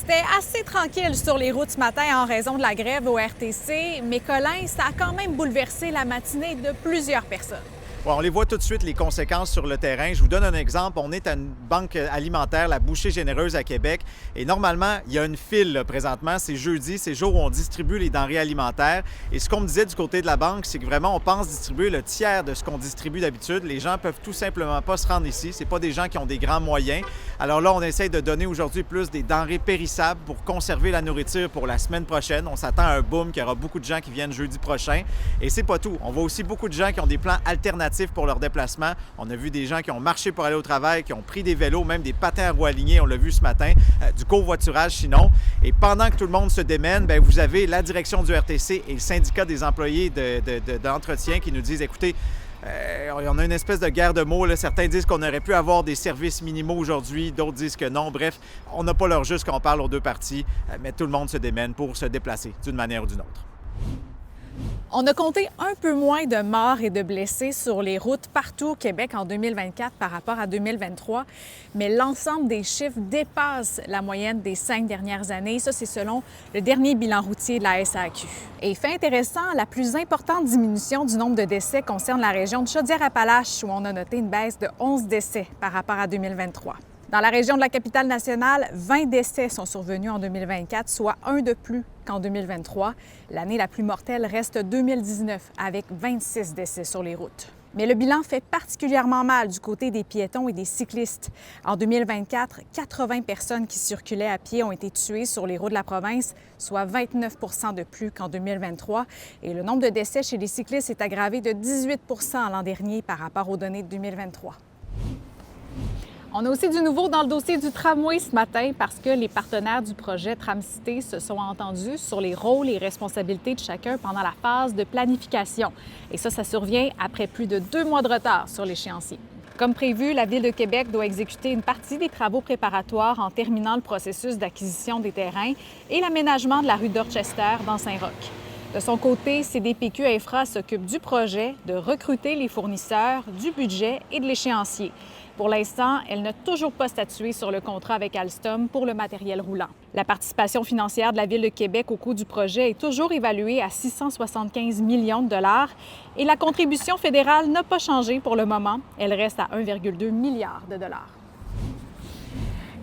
C'était assez tranquille sur les routes ce matin en raison de la grève au RTC, mais Colin, ça a quand même bouleversé la matinée de plusieurs personnes. Ouais, on les voit tout de suite, les conséquences sur le terrain. Je vous donne un exemple. On est à une banque alimentaire, la Bouchée Généreuse à Québec. Et normalement, il y a une file là, présentement. C'est jeudi, c'est le jour où on distribue les denrées alimentaires. Et ce qu'on me disait du côté de la banque, c'est que vraiment, on pense distribuer le tiers de ce qu'on distribue d'habitude. Les gens peuvent tout simplement pas se rendre ici. C'est pas des gens qui ont des grands moyens. Alors là, on essaie de donner aujourd'hui plus des denrées périssables pour conserver la nourriture pour la semaine prochaine. On s'attend à un boom, qu'il y aura beaucoup de gens qui viennent jeudi prochain. Et c'est pas tout. On voit aussi beaucoup de gens qui ont des plans alternatifs pour leur déplacement. On a vu des gens qui ont marché pour aller au travail, qui ont pris des vélos, même des patins à roues alignées, on l'a vu ce matin, du covoiturage sinon. Et pendant que tout le monde se démène, bien, vous avez la direction du RTC et le syndicat des employés d'entretien qui nous disent, écoutez, on a une espèce de guerre de mots. Là. Certains disent qu'on aurait pu avoir des services minimaux aujourd'hui, d'autres disent que non. Bref, on n'a pas leur juste quand on parle aux deux parties, mais tout le monde se démène pour se déplacer d'une manière ou d'une autre. On a compté un peu moins de morts et de blessés sur les routes partout au Québec en 2024 par rapport à 2023, mais l'ensemble des chiffres dépasse la moyenne des 5 dernières années. Ça, c'est selon le dernier bilan routier de la SAQ. Et fait intéressant, la plus importante diminution du nombre de décès concerne la région de Chaudière-Appalaches, où on a noté une baisse de 11 décès par rapport à 2023. Dans la région de la Capitale-Nationale, 20 décès sont survenus en 2024, soit un de plus qu'en 2023. L'année la plus mortelle reste 2019, avec 26 décès sur les routes. Mais le bilan fait particulièrement mal du côté des piétons et des cyclistes. En 2024, 80 personnes qui circulaient à pied ont été tuées sur les routes de la province, soit 29 de plus qu'en 2023. Et le nombre de décès chez les cyclistes est aggravé de 18 l'an dernier par rapport aux données de 2023. On a aussi du nouveau dans le dossier du tramway ce matin parce que les partenaires du projet Tramcité se sont entendus sur les rôles et responsabilités de chacun pendant la phase de planification. Et ça survient après plus de 2 mois de retard sur l'échéancier. Comme prévu, la Ville de Québec doit exécuter une partie des travaux préparatoires en terminant le processus d'acquisition des terrains et l'aménagement de la rue Dorchester dans Saint-Roch. De son côté, CDPQ Infra s'occupe du projet, de recruter les fournisseurs, du budget et de l'échéancier. Pour l'instant, elle n'a toujours pas statué sur le contrat avec Alstom pour le matériel roulant. La participation financière de la Ville de Québec au coût du projet est toujours évaluée à 675 millions de dollars et la contribution fédérale n'a pas changé pour le moment. Elle reste à 1,2 milliard de dollars.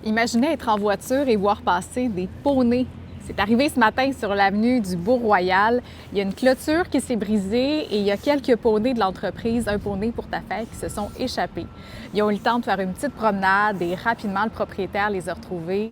Imaginez être en voiture et voir passer des poneys. C'est arrivé ce matin sur l'avenue du Beau-Royal. Il y a une clôture qui s'est brisée et il y a quelques poneys de l'entreprise Un poney pour ta fête qui se sont échappés. Ils ont eu le temps de faire une petite promenade et rapidement le propriétaire les a retrouvés.